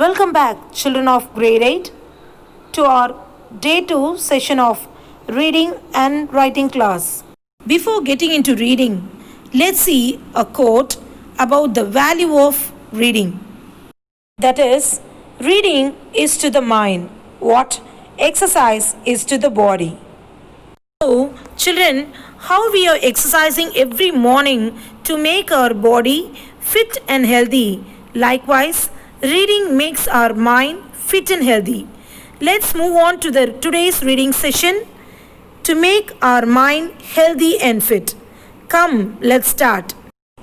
Welcome back, children of grade 8, to our day 2 session of reading and writing class. Before getting into reading, let's see a quote about the value of reading. That is, reading is to the mind what exercise is to the body. So, children, how we are exercising every morning to make our body fit and healthy. Likewise, reading makes our mind fit and healthy. Let's move on to the today's reading session to make our mind healthy and fit. Come, let's start.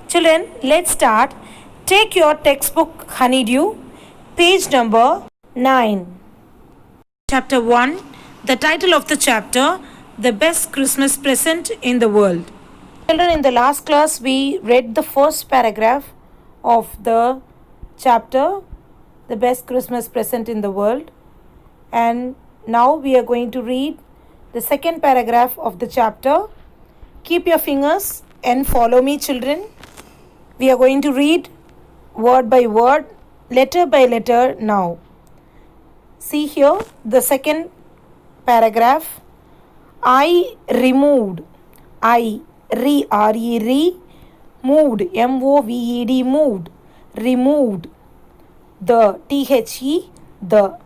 Children, let's start. Take your textbook Honeydew, page number 9. Chapter 1. The title of the chapter, The Best Christmas Present in the World. Children, in the last class we read the first paragraph of the chapter, The Best Christmas Present in the World, and now we are going to read the second paragraph of the chapter. Keep your fingers and follow me, children. We are going to read word by word, letter by letter now. See here the second paragraph. I removed, moved, M-O-V-E-D, moved, removed, the, T-H-E, the,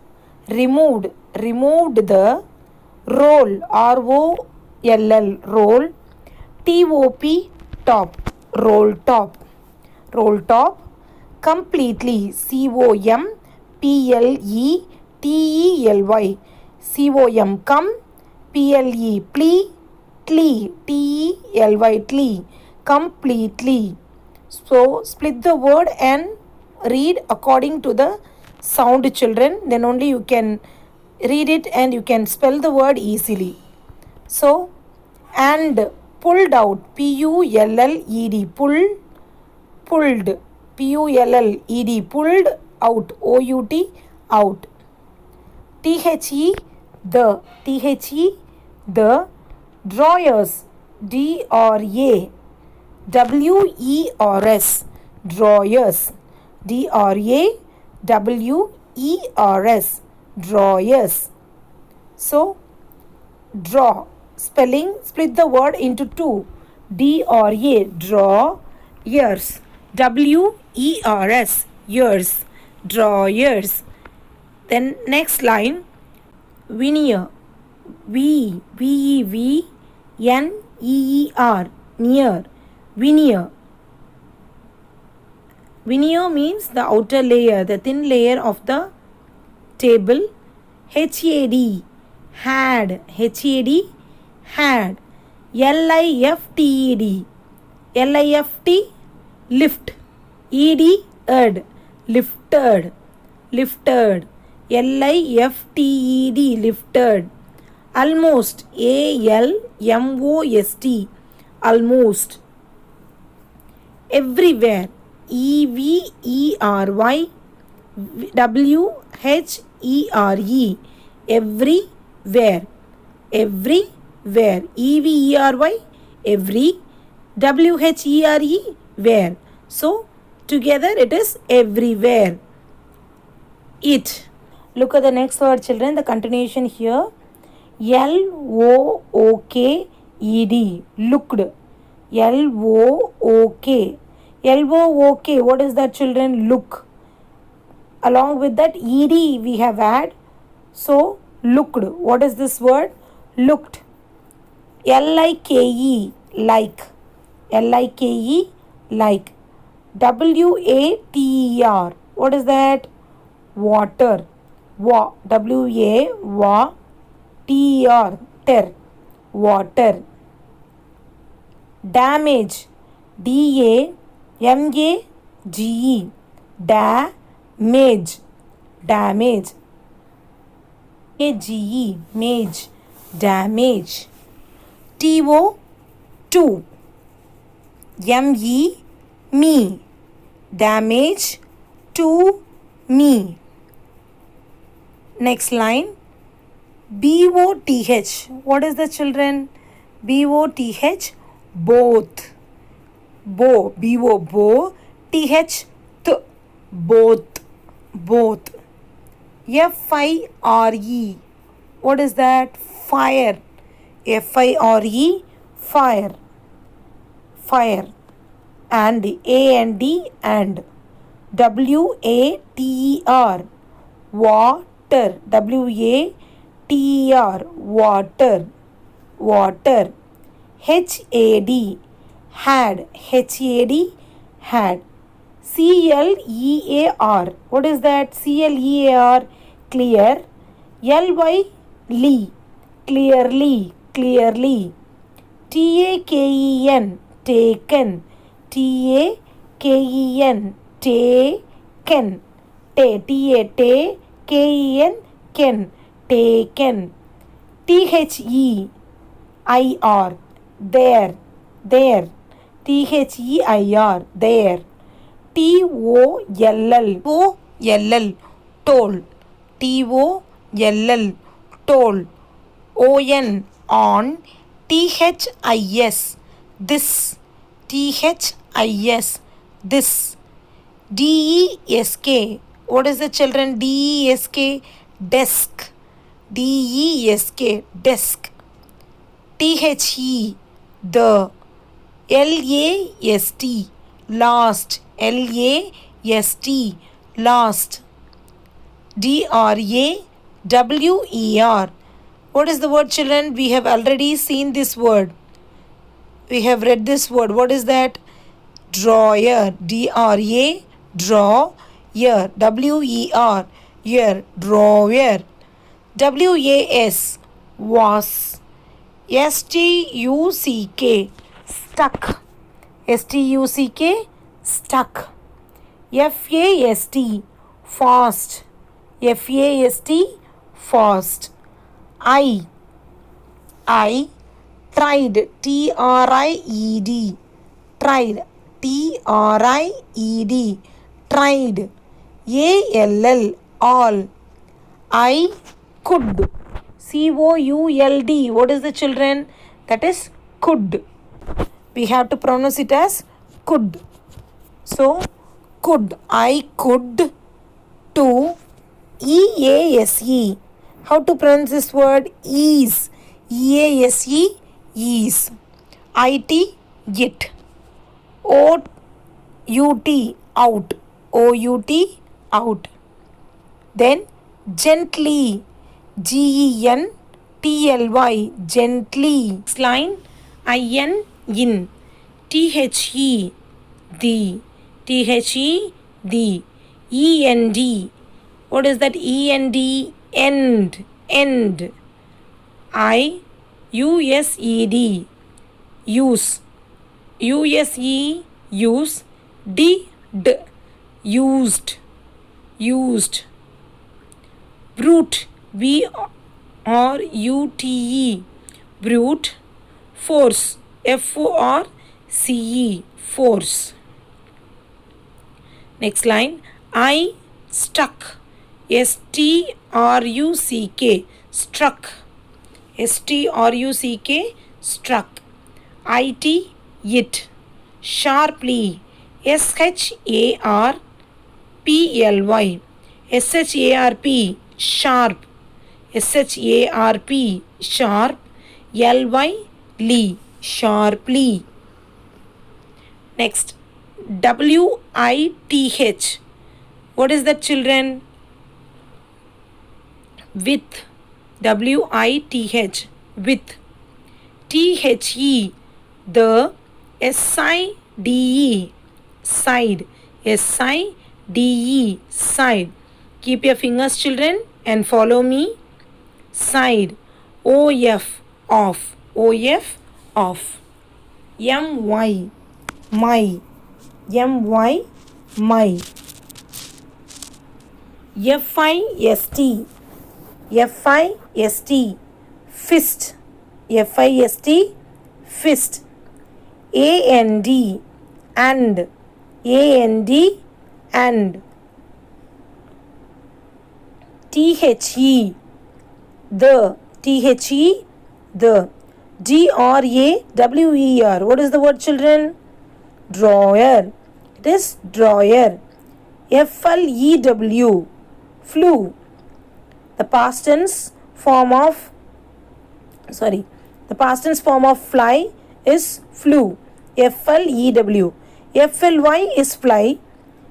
removed the, roll, R-O-L-L, roll, T-O-P, top, roll top, completely, C-O-M-P-L-E-T-E-L-Y, C-O-M, come, P-L-E, plea, T-E-L-Y, tlee, completely. So, split the word and read according to the sound, children. Then only you can read it and you can spell the word easily. So, and pulled out, P-U-L-L-E-D, pulled, P-U-L-L-E-D, pulled out, O-U-T, out. T-H-E, the, drawers, D-R-A-W-E-R-S, drawers, D-R-A-W-E-R-S, drawers. So, draw, spelling, split the word into two, D-R-A, draw, years, W-E-R-S, years, drawers. Then next line, veneer, V-E-V-E-N-E-E-R, near, veneer. Veneer means the outer layer, the thin layer of the table. H-A-D, had, H-A-D, had. L-I-F-T-E-D, L-I-F-T, lift, E-D, ed, lifted, L-I-F-T-E-D, lifted. Almost, A-L-M-O-S-T, almost. Everywhere, E-V-E-R-Y, W-H-E-R-E, everywhere, E-V-E-R-Y, every, W-H-E-R-E, where. So, together it is everywhere. It. Look at the next word, children, the continuation here. L-O-O-K-E-D, looked. L-O-O-K. L-O-O-K, what is that, children? Look. Along with that, E-D we have had. So, looked. What is this word? Looked. L-I-K-E, like. L-I-K-E, like. W-A-T-E-R, what is that? Water. W-A-W-A, T-E-R, ter, water. Damage, D-A-M-A-G-E, damage, A-G-E, mage, damage. T-O, two, M-E, me, damage to me. Next line, B-O-T-H, what is the, children? B-O-T-H, both, B-O, bo, T-H, both, F-I-R-E. What is that? Fire. F-I-R-E. Fire. Fire. And A-N-D and. W-A-T-E-R. Water. W-A-T-E-R. Water. Water. H-A-D. Had. H-A-D. Had. C-L-E-A-R. What is that? C-L-E-A-R. Clear. L-Y. Lee. Clearly. Clearly. T-A-K-E-N. Taken. T-A-K-E-N. Taken. T-A-K-E-N. Ken. Taken. T-H-E-I-R. There. There. T-H-E-I-R. There. T-O-L-L. O-L-L. Toll. T-O-L-L. Toll. O-N. On. T-H-I-S. This. T-H-I-S. This. D-E-S-K. What is the children? D-E-S-K. Desk. D-E-S-K. Desk. T-H-E. The. L-A-S-T. Last. L-A-S-T. Last. D-R-A-W-E-R. What is the word, children? We have already seen this word. We have read this word. What is that? Drawer. D-R-A. Draw. Year. W-E-R. Year. Drawer. W-A-S. Was. S-T-U-C-K. Stuck. S-T-U-C-K. Stuck. F-A-S-T. Fast. F-A-S-T. Fast. I. Tried. T-R-I-E-D. Tried. T-R-I-E-D. Tried. A-L-L. All. I could. C-O-U-L-D. What is the, children? That is could. We have to pronounce it as could. So, could. I could to. E-A-S-E. How to pronounce this word? Ease. E-A-S-E. Ease. I-T. It. O-U-T. Out. O-U-T. Out. Then gently. G-E-N-T-L-Y. Gently. Next line. I-N. In. T-H-E. The. T-H-E. The. E-N-D. What is that? E-N-D. End. End. I-U-S-E-D. Use. U-S-E. Use. D-D. Used. Used. Brute. B-R-U-T-E. Brute. Force. F-O-R-C-E. Force. Next line. I stuck. S-T-R-U-C-K. Struck. S-T-R-U-C-K. Struck. I-T. It. Sharply. S-H-A-R-P-L-Y. S-H-A-R-P. Sharp. S-H-A-R-P. Sharp. L-Y. Lee. Sharply. Next. W-I-T-H. What is that, children? With. W-I-T-H. With. T-H-E. The. S-I-D-E. Side. S-I-D-E. Side. Keep your fingers, children, and follow me. Side. O-F. Off. O-F. Off. M-Y. My. M-Y. My. F-I-S-T. F-I-S-T. Fist. F-I-S-T. Fist. A-N-D. And. A-N-D. And. T-H-E. The. T-H-E. The. D-R-A-W-E-R. What is the word, children? Drawer. It is drawer. F-L-E-W. Flew. The past tense form of fly is flew. F-L-E-W. F-L-Y is fly.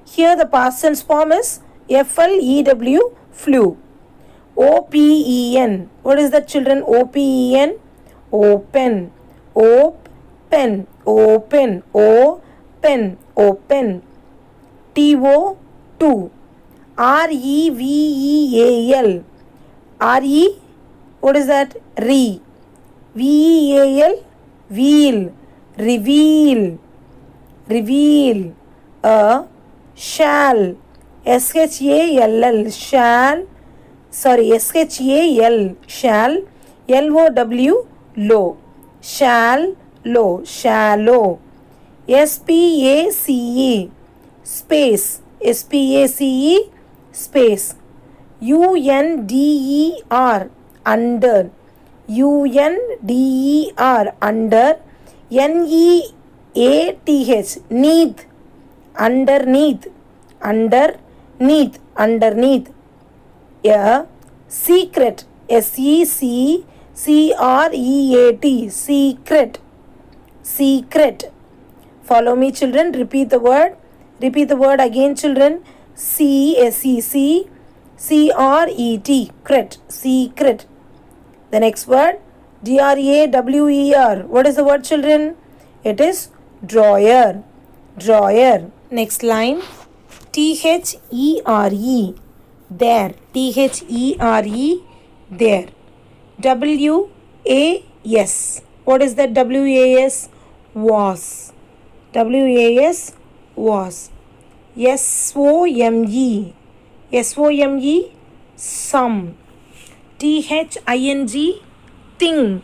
Here the past tense form is F-L-E-W, flew. O-P-E-N. What is that, children? O-P-E-N. Open. Open. Open. Open. Open. T-O-2. R-E-V-E-A-L. R-E, what is that? Re. V-E-A-L, wheel. Reveal. Reveal. Shall. S-H-A-L-L. Shall. S-H-A-L. Shall. L-O-W. Low. Shall. Low. Shallow. S-P-A-C-E. Space. S-P-A-C-E. Space. U-N-D-E-R. Under. U-N-D-E-R. Under. N-E-A-T-H. Neath. Underneath. Underneath. Underneath. A secret. S-E-C-C-R-E-A-T. Secret. Secret. Follow me, children. Repeat the word. Repeat the word again, children. C-S-E-C-C-R-E-T. Cret. Secret. The next word. D-R-A-W-E-R. What is the word, children? It is drawer. Drawer. Next line. T-H-E-R-E. There. T-H-E-R-E. There. W-A-S. What is that? W-A-S? Was. W-A-S? Was. S-O-M-E. S-O-M-E? Some. T-H-I-N-G? Thing.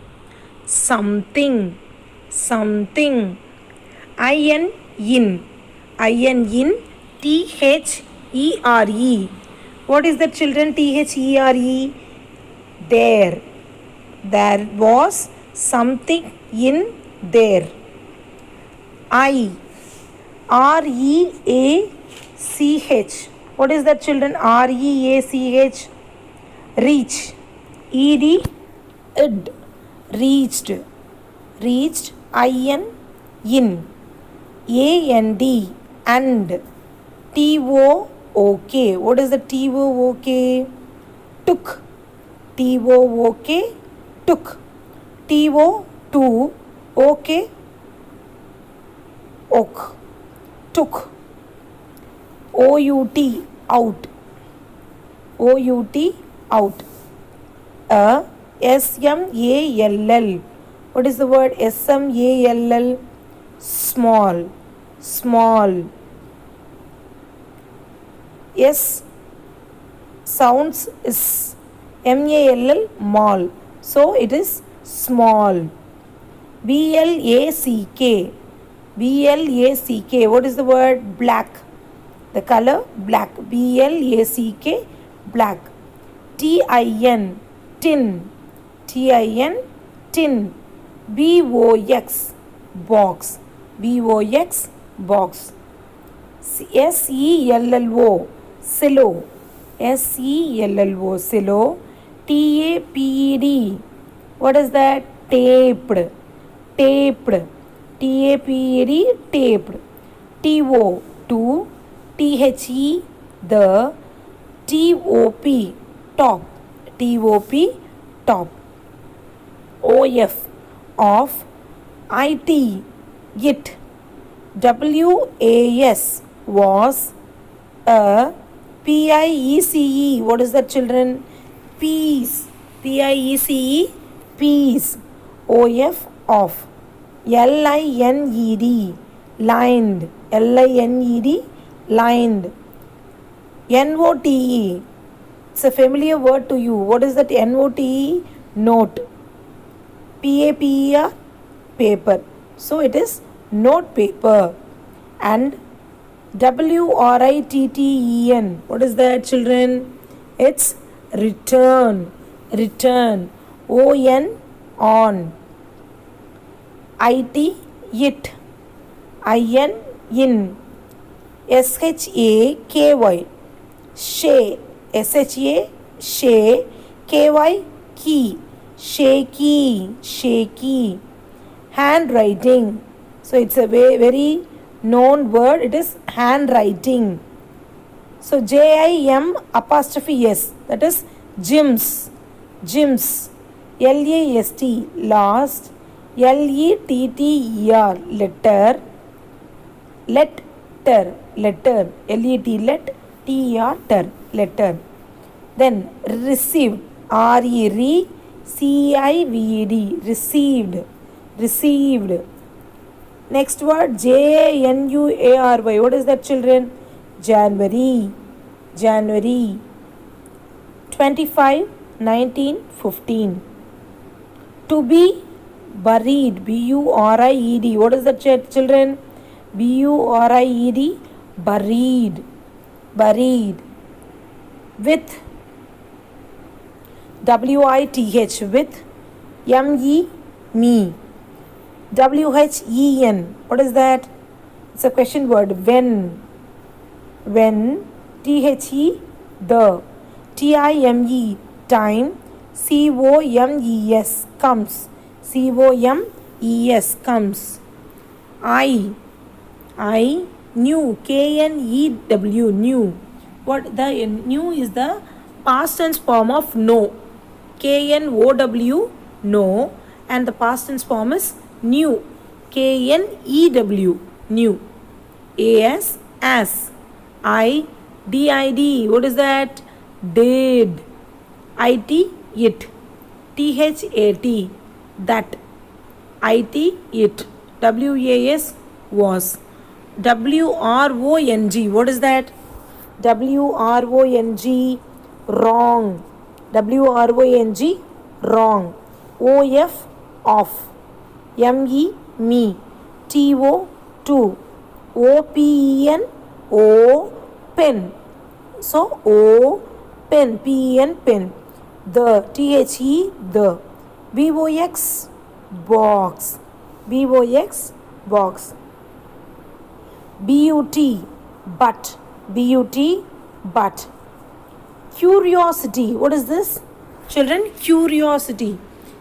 Something. Something. I-N. In. I-N. T-H-E-R-E. What is that, children? T-H-E-R-E. There. There was something in there. I. R-E-A-C-H. What is that, children? R-E-A-C-H. Reach. E-D. Id. Reached. Reached. I-N. In. A-N-D. And. T-O-O-K. What is the T-O-O-K? Took. T-O-O-K. Took. T-O-2. O-K. Oak. Took. O-U-T. Out. O-U-T. Out. S-M-A-L-L. What is the word? S-M-A-L-L. Small. Small. S sounds is. M-A-L-L. Mall. So it is small. B-L-A-C-K. B-L-A-C-K. What is the word? Black. The color black. B-L-A-C-K. Black. T-I-N. Tin. T-I-N. Tin. B-O-X. Box. B-O-X. Box. S-E-L-L-O. Silo. S-E-L-L-O. Silo. T-A-P-E-D. What is that? Taped. Taped. T-A-P-E-D. Taped. T-O. To. T-H-E. The. T-O-P. Top. T-O-P. Top. O-F. Of. I-T. It. W-A-S. Was. A. P-I-E-C-E. What is that, children? Peace. P-I-E-C-E. Peace. O-F. Of. L-I-N-E-D. Lined. L-I-N-E-D. Lined. N-O-T-E. It's a familiar word to you. What is that? N-O-T-E? Note. P-A-P-E-R. Paper. So it is note paper. And W-R-I-T-T-E-N. What is that, children? It's return. Return. O-N. On. I-T. It. I-N. In. S-H-A-K-Y. Shay. S-H-A. Shay. KY, key. Shaky, shaky. Handwriting. So it's a very known word. It is handwriting. So JIM apostrophe S, that is gyms. Gyms. LAST, last. LETTER, letter. Letter, letter. LET, TER, letter. Then received, RECIVED, received. Received. Next word JANUARY. What is that, children? January. January. 25, 19, 15. To be buried. BURIED. What is that, children? BURIED. Buried. Buried. With. WITH. With. ME. Me. WHEN. What is that? It's a question word. When. When. THE. The. TIME. Time. COMES. Comes. COMES. Comes. I. New. KNEW. New. What the new is the past tense form of no. KNOW. No. And the past tense form is new. KNEW. New. As. DID. What is that? Did. IT. It. THAT. That. IT. It. WAS. Was. WRONG. What is that? WRONG. Wrong. WRONG. Wrong. OF. Off. ME. Me. TO. To. OPEN. Pen. So O. Pen. PEN. Pen. The. THE. The. BOX. Box. BOX. Box. BUT. But. BUT. But. Curiosity. What is this? Children, curiosity.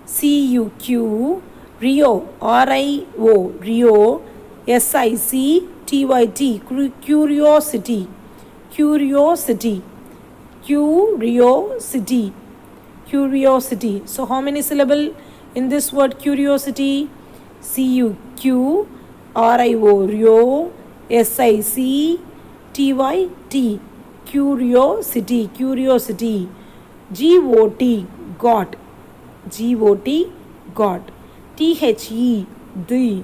CUQ. Rio. RIO. Rio. SICTYT. Curiosity. Curiosity. Curiosity. Curiosity. So how many syllable in this word curiosity? CUQ. RIO. Rio. SICTYT. Curiosity. Curiosity. GOT. Got. GOT. Got. THE. The.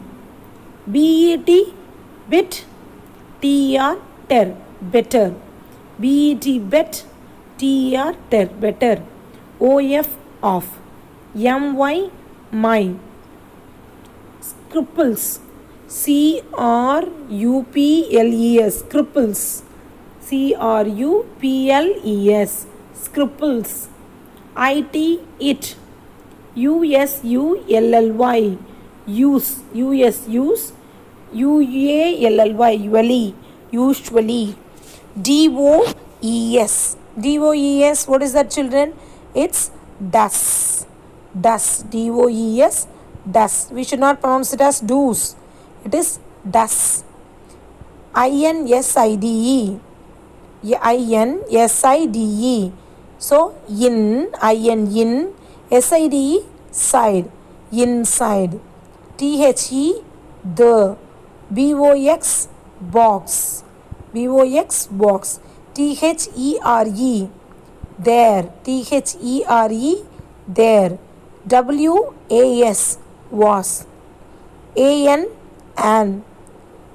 BET. Bit. TER. Ter. Better. BET. Bet. TER. Ter. Better. OF. Off. MY. My. Scruples. CRUPLES. Scruples. CRUPLES. Scruples. IT. It. USULLY. Use. Use. UALLY. Usually. DOES. DOES. What is that, children? It's does. Does. DOES. Does. We should not pronounce it as do's. It is does. INSIDE. INSIDE. So in. In. SIDE. Side. Inside. THE. The. BOX. Box. BOX. Box. THERE. There. THERE. There. WAS. Was. AN. An.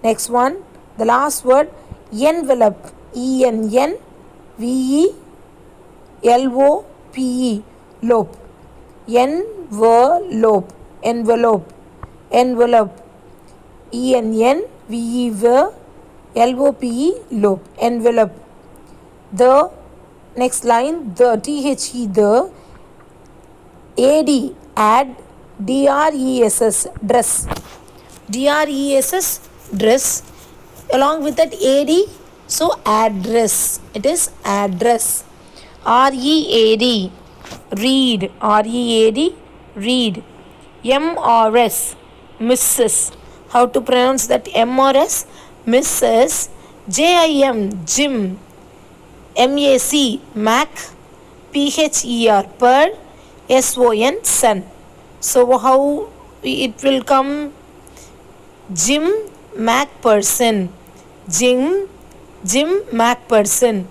Next one. The last word. Envelope. ENVELOPE. Lope. Envelope. Envelope. Envelope. ENNVELOPE. Lope. Envelope. The. Next line. The. THE. The. AD. Add. DRESS. Dress. DRESS. Dress. Along with that AD. So address. It is address. READ. read, R-E-A-D, read. M-R-S, Mrs. How to pronounce that M-R-S? Mrs. J-I-M, Jim. M-A-C, Mac. P-H-E-R, per. S-O-N, son. So how it will come? Jim Macpherson. Jim Macpherson.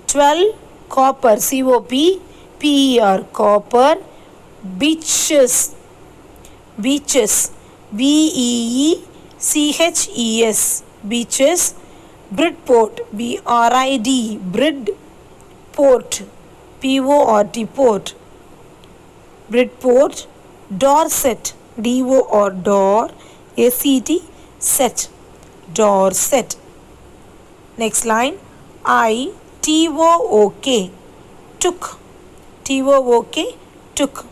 12 copper, C-O-P-P-E-R, copper. Beaches, B-E-E-C-H-E-S, beaches. Bridport, B-R-I-D, Bridport, P-O-R-T, port. Bridport. Dorset, D-O-R, A-C-T, set, Dorset. Next line, I-T-O-O-K, took, T-O-O-K, took.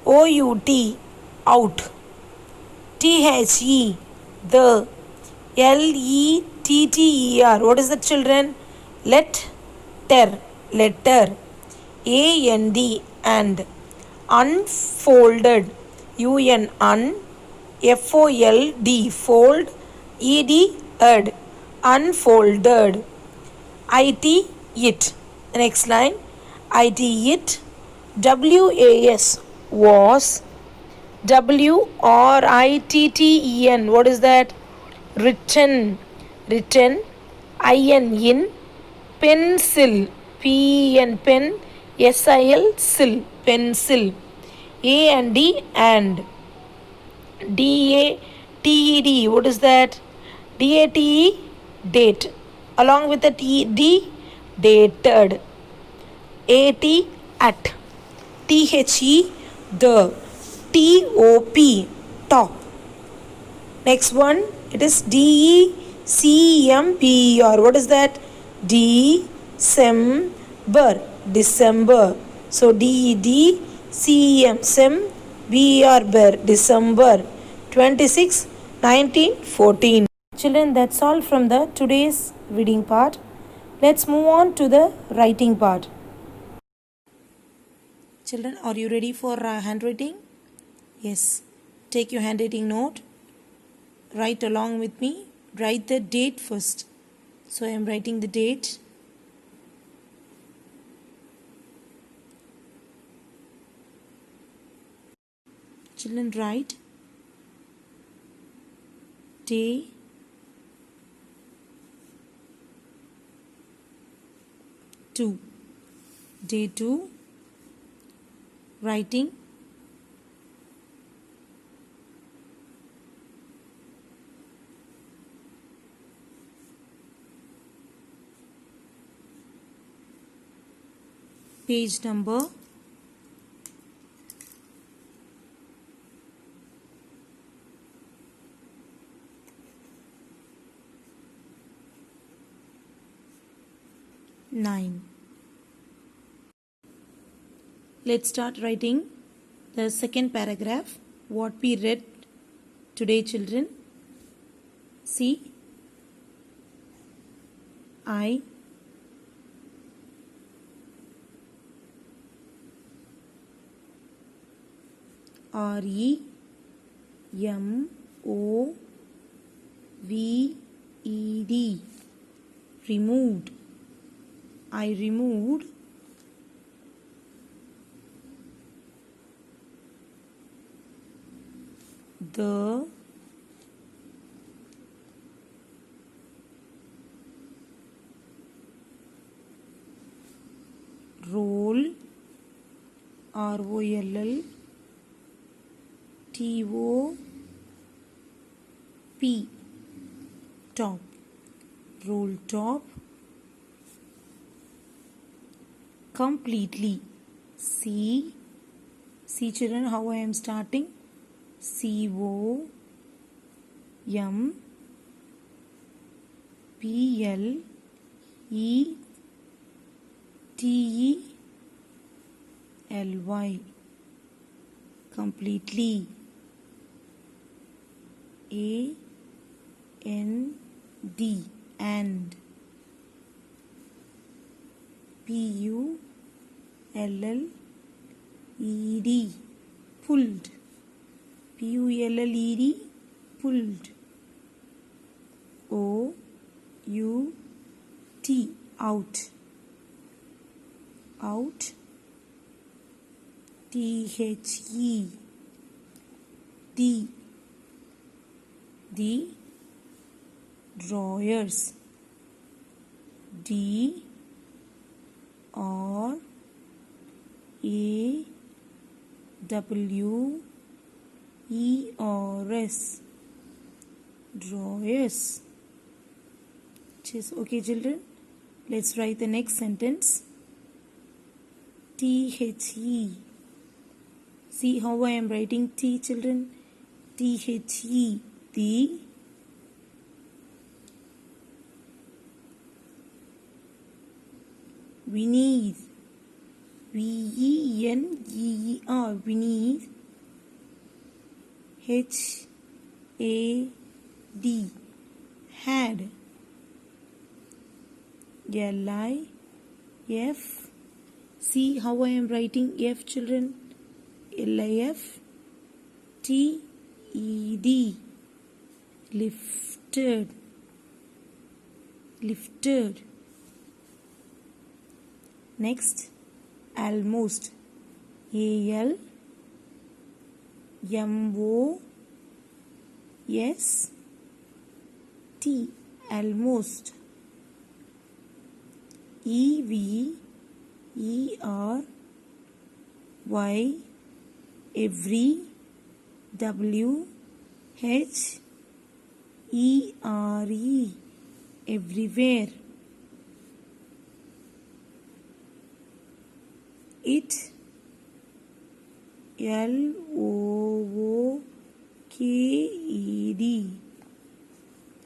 O-U-T, out. T-H-E, the. L-E-T-T-E-R, what is that, children? Letter, A-N-D, and. Unfolded, U-N, F-O-L-D, fold, E-D, ed, unfolded. I-T, it. Next line, I-T, it. W-A-S, was. W-R-I-T-T-E-N, what is that? Written. I-N, in. Pencil, P-E-N, pen. S-I-L, sil, pencil. A-N-D, and. D-A-T-E-D, what is that? D-A-T-E, date. Along with the T-D, dated. A-T, at. T-H-E, the. T-O-P, top. Next one, it is D-E-C-E-M-B-E-R. What is that? December, December. So D-E-D-C-E-M, sem, B-E-R, ber, December 26, 1914. Children, that's all from the today's reading part. Let's move on to the writing part. Children, are you ready for handwriting? Yes. Take your handwriting note. Write along with me. Write the date first. So I am writing the date. Children, write day 2. Day 2. Writing page number 9. Let's start writing the second paragraph. What we read today, children. See, I R-E-M-O-V-E-D, removed. I removed the roll, R-O-L-L T-O-P, top, roll top, completely. See children how I am starting. C-O-M-P-L-E-T-E-L-Y, completely. A-N-D, and. P-U-L-L-E-T-Y, ed, pulled. pulled, pulled. out, out. out. the, the drawers. drawers, drawers. Okay children, let's write the next sentence. the, see how I am writing T children. the, the. We need, V-E-N-E-E-R, we need. H-A-D, had. L-I-F, see how I am writing F children. L-I-F, T-E-D, lifted, lifted. Next, almost, A-L-M-O-S-T, almost. E-V-E-R-Y, every, W-H-E-R-E, everywhere. It, L-O-O-K-E-D,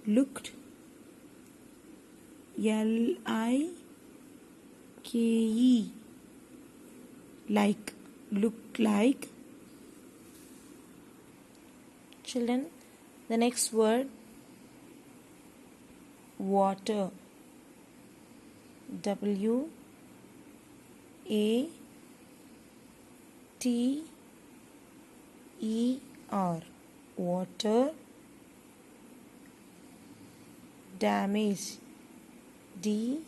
looked, L-I-K-E, like, looked like. Children, the next word, water. W-A-T-E-R, water. Damage, D-A-M-A-G-E,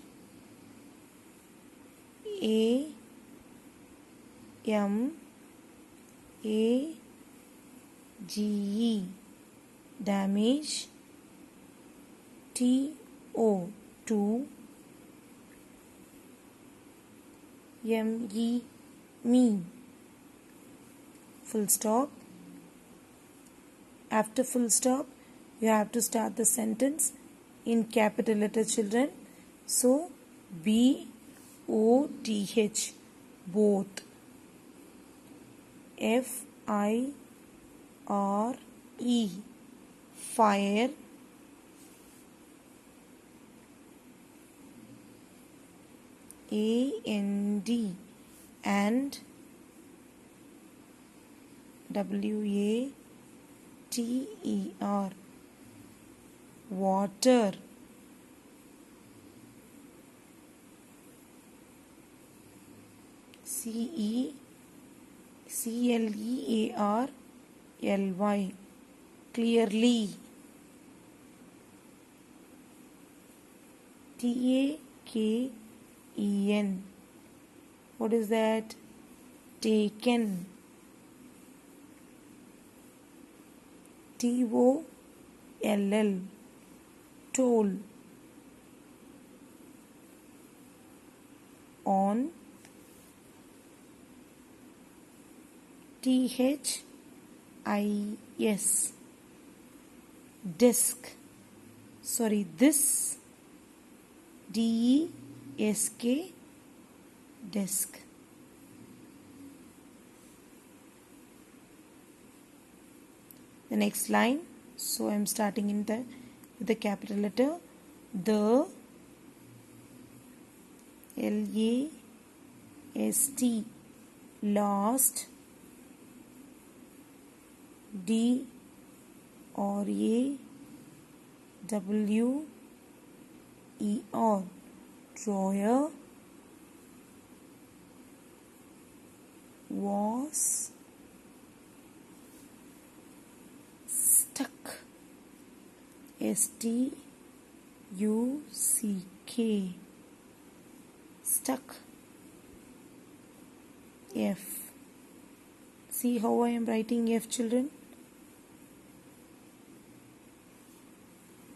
damage. T-O, to. M-E, me, full stop. After full stop, you have to start the sentence in capital letter children. So, B-O-T-H, both. F-I-R-E, fire. A-N-D, and. W-A-T-E-R, water. C-E-C-L-E-A-R-L-Y, clearly. T-A-K-E-N, what is that? Taken. T-O-L-L, toll. On. T-H-I-S, desk. Sorry, this. D-E-S-K, desk. The next line, so I am starting in with the capital letter. The, L-A-S-T, last. D-R-A-W-E-R, drawer. was stuck. S-T-U-C-K. Stuck. F. See how I am writing F, children?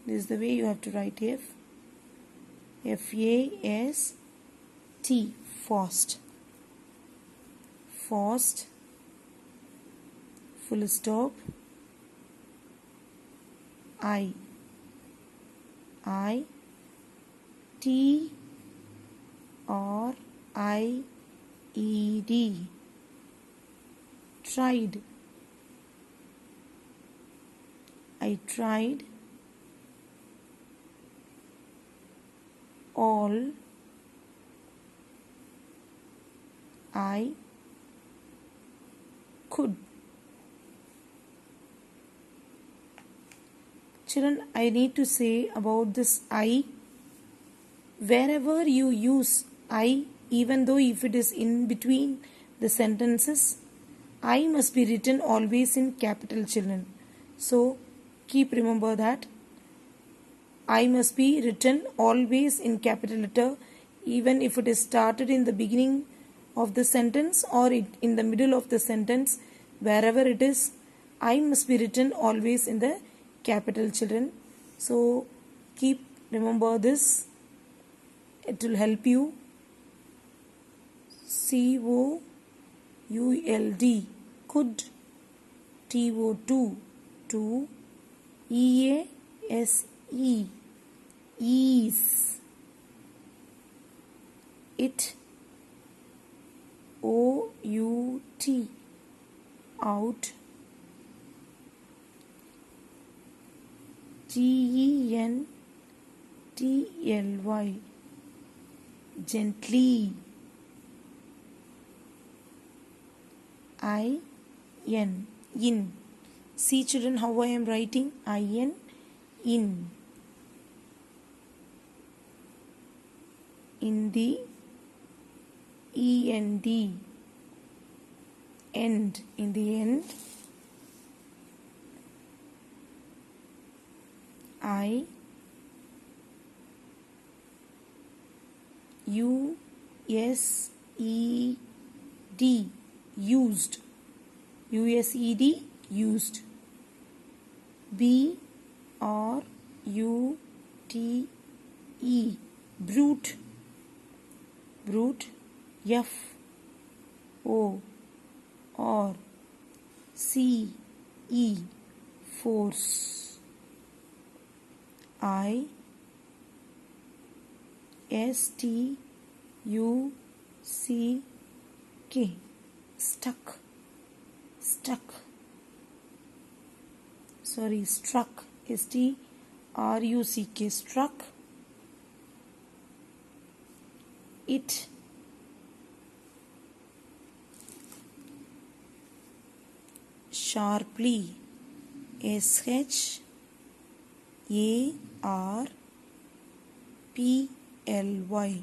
This is the way you have to write F. F-A-S-T. Fast. Fast. Full stop. I. T-R-I-E-D. Tried. I tried all I could. Children, I need to say about this I. Wherever you use I, even though if it is in between the sentences, I must be written always in capital, children. So keep remember that I must be written always in capital letter, even if it is started in the beginning of the sentence or in the middle of the sentence. Wherever it is, I must be written always in the capital, children. So keep remember this. It will help you. C-O-U-L-D. Could. T-O-2. To. E-A-S-E. Ease. It. O-U-T. Out. G-E-N-T-L-Y. Gently. I-N. In. See, children, how I am writing? I-N. In. In the. E-N-D. End. In the end. I. U-S-E-D. Used. U-S-E-D. Used. B-R-U-T-E. Brute. Brute. F-O-R-C-E. Force. I. S-T-U-C-K. Stuck. Stuck. Sorry, struck. S-T-R-U-C-K. Struck. It. Sharply. S-H-A-R-P-L-Y.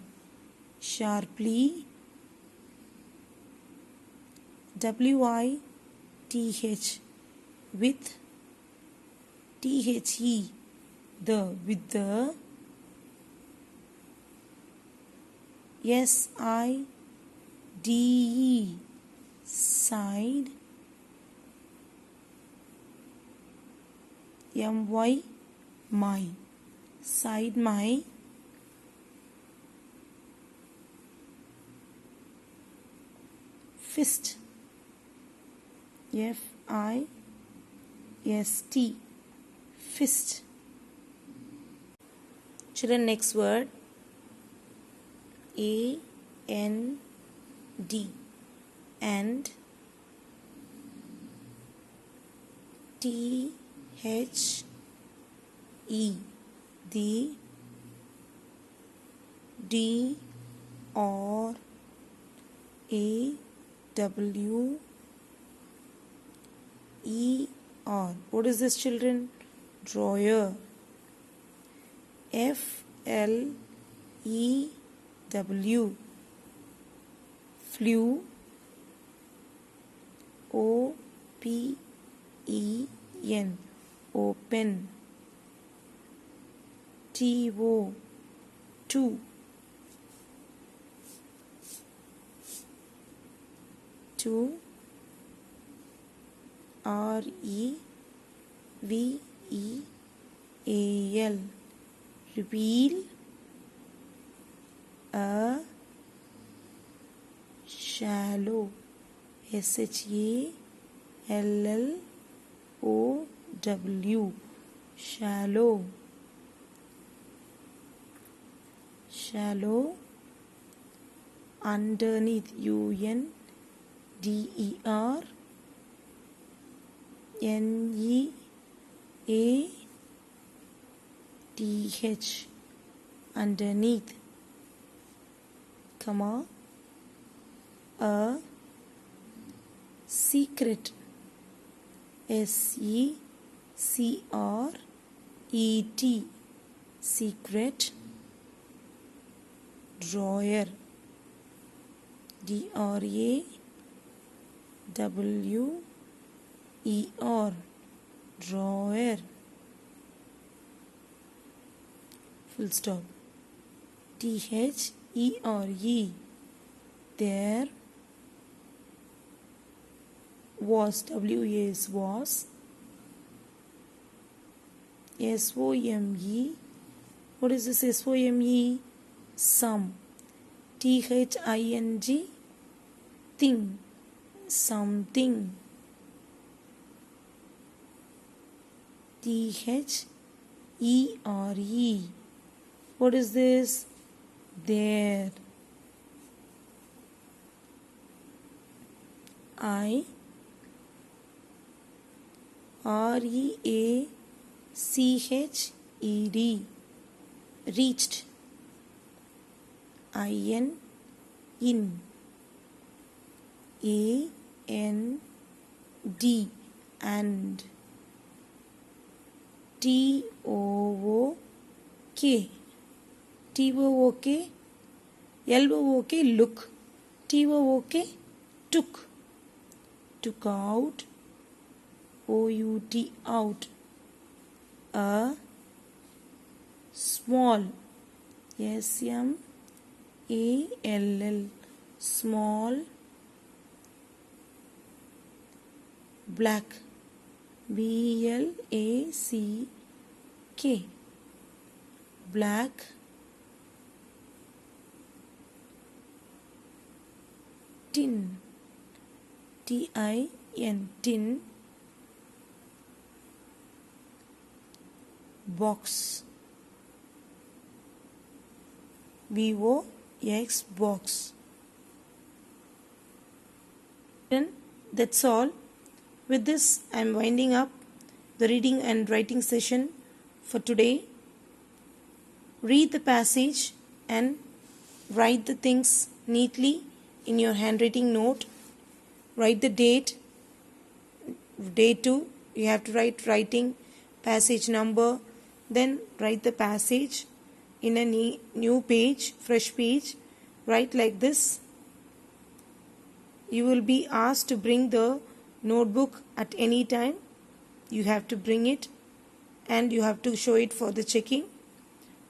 Sharply. W-I-T-H. With. T-H-E. The. With the. S-I-D-E. Side. M-Y. My. Side my. Fist. F-I-S-T. Fist. Children, next word. A-N-D. And. T-H-E. The. D-R-A-W-E-R. What is this, children? Drawer. F-L-E-W. Flew. O-P-E-N, open. T-O, two. Two. R-E-V-E-A-L, reveal. A shallow, S-H-A-L-L-O-W, shallow. Shallow. Underneath, U-N-D-E-R-N-E-A-T-H, underneath, comma, a secret, S-E-C-R-E-T, secret. Drawer, D-R-A-W-E-R, drawer, full stop. T-H-E-R-E, there. Was, W-A-S, was. S-O-M-E, what is this S-O-M-E? Some. T-H-I-N-G, thing, something. T-H-E-R-E, what is this? There. I-R-E-A-C-H-E-D, reached. I-N, in. A-N-D, and. T-O-O-K, T-O-O-K, L-O-O-K, look. T-O-O-K, took. Took out, O-U-T, out. A small, S-M-A-L-L, small. Black, B-L-A-C-K, black. Tin, T-I-N, tin. Box, B-O-X, box. Then that's all. With this, I am winding up the reading and writing session for today. Read the passage and write the things neatly in your handwriting note. Write the date, day 2. You have to write writing, passage number. Then write the passage in a new page, fresh page. Write like this. You will be asked to bring the notebook at any time. You have to bring it and you have to show it for the checking.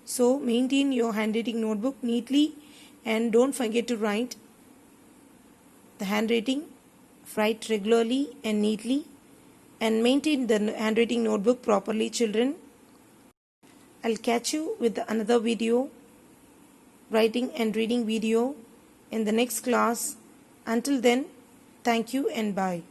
So maintain your handwriting notebook neatly and don't forget to write the handwriting. Write regularly and neatly and maintain the handwriting notebook properly, children. I'll catch you with another video, writing and reading video, in the next class. Until then, thank you and bye.